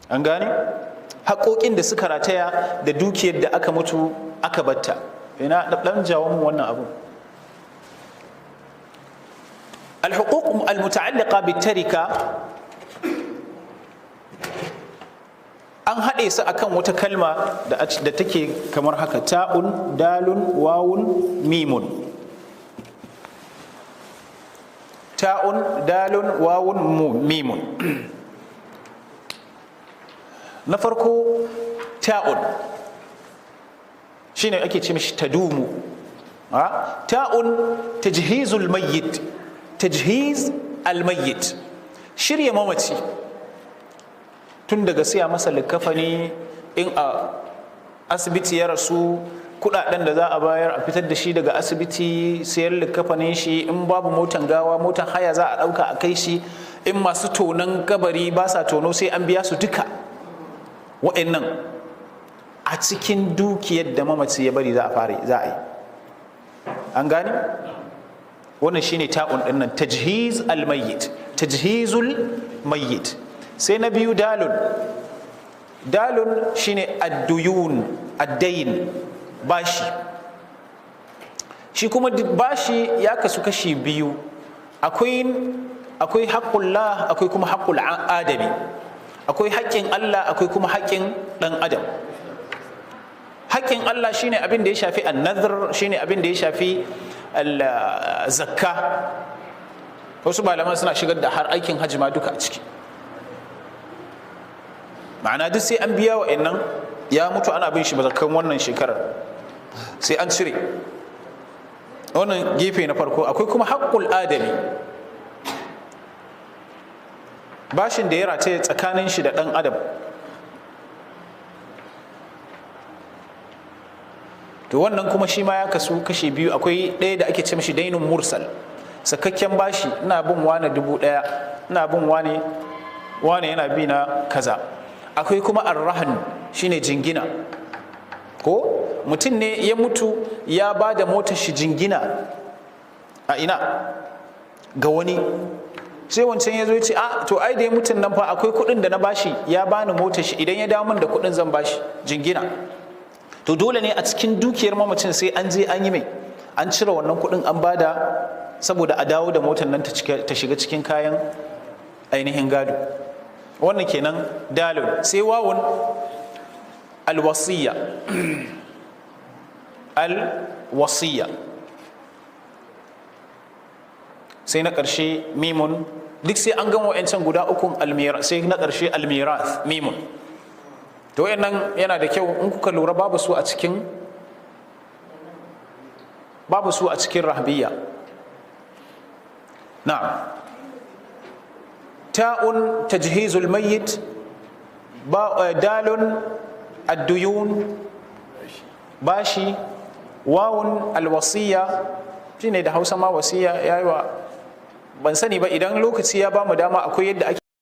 an gane haƙoƙin da suka rataya da dukiyar da aka mutu aka batta. ina ɗan jawo mu wannan abu. al-huquq al-muta'alliqa bit-tarika an haɗe su akan wata kalma da take kamar haka: ta'un, dalun, wawun, mimun. ta'un, dalun, wawun, mimun. na farko ta'un shine ake ce mishi tadumu. ta'un tajhizul mayyit, tajhiz al-mayyit, shirya mamaci tun daga siya masa likafani, in a asibiti ya rasu kudaden da za a bayar a fitar da shi daga asibiti, sayar likafanin shi, in babu motan gawa motan haya za a dauka a kai shi, in masu tonon kabari ba sa tono sai an biya su duka. wa'annan a cikin dukiyar da mamaci ya bari za a yi. an gane wannan shine ta'un din nan, tajhiz al-mayyit, tajhizul mayyit. sai na biyu dalun. dalun shine ad-duyun, ad-dayn, bashi. shi kuma bashi ya kasu kashi biyu, akwai haqqullah, akwai kuma haqqul adami. akwai haƙƙin Allah, akwai kuma haƙƙin ɗan adam. haƙƙin Allah shine abin da ya shafi an-nadhr, shine abin da ya shafi zakka. wasu malaman suna shigar da har aikin hajji ma duka a ciki. ma'ana duk sai an biya wa'annan, ya mutu ana bin shi zakkan wannan shekarar sai an cire. wannan gefe na farko. akwai kuma haƙƙul adami, bashin da ya rataye tsakanin shi da ɗan adam. to wannan kuma shi ma ya kasu kashi biyu. akwai ɗaya da ake ce mashi dainun mursal, sakakken bashi, ina bin wane 1,000, ina bin wane yana bi na kaza. akwai kuma arrahan, shine jingina. ko mutum ne ya mutu ya ba da motar shi jingina a ina ga wani, sai wancan ya zo ya ce to ai da ya mutun nan fa akwai kuɗin da na bashi, ya bani motar shi, idan ya dawo min da kuɗin zan bashi jingina. to dole ne a cikin dukiyar mamacin sai an je an yi mai, an cire wannan kuɗin an bada, saboda a dawo da motar nan ta shiga cikin kayan ainihin gado. wannan kenan dalil. sai wawun alwasiyya. alwasiyya. sai na ƙarshe mimun. duk sai an gama wa'ancan guda ukun almirath, sai na ƙarshe almirath, mimun. to wayannan yana da kyau in kuka lura babu su a cikin rahabiyya. na'am. ta'un tajhizul mayyit, dalun ad-duyun, bashi, wawun alwasiyya, shine da Hausa ma wasiya yayi wa ban sani ba, idan lokaci ya bamu dama akwai yadda ake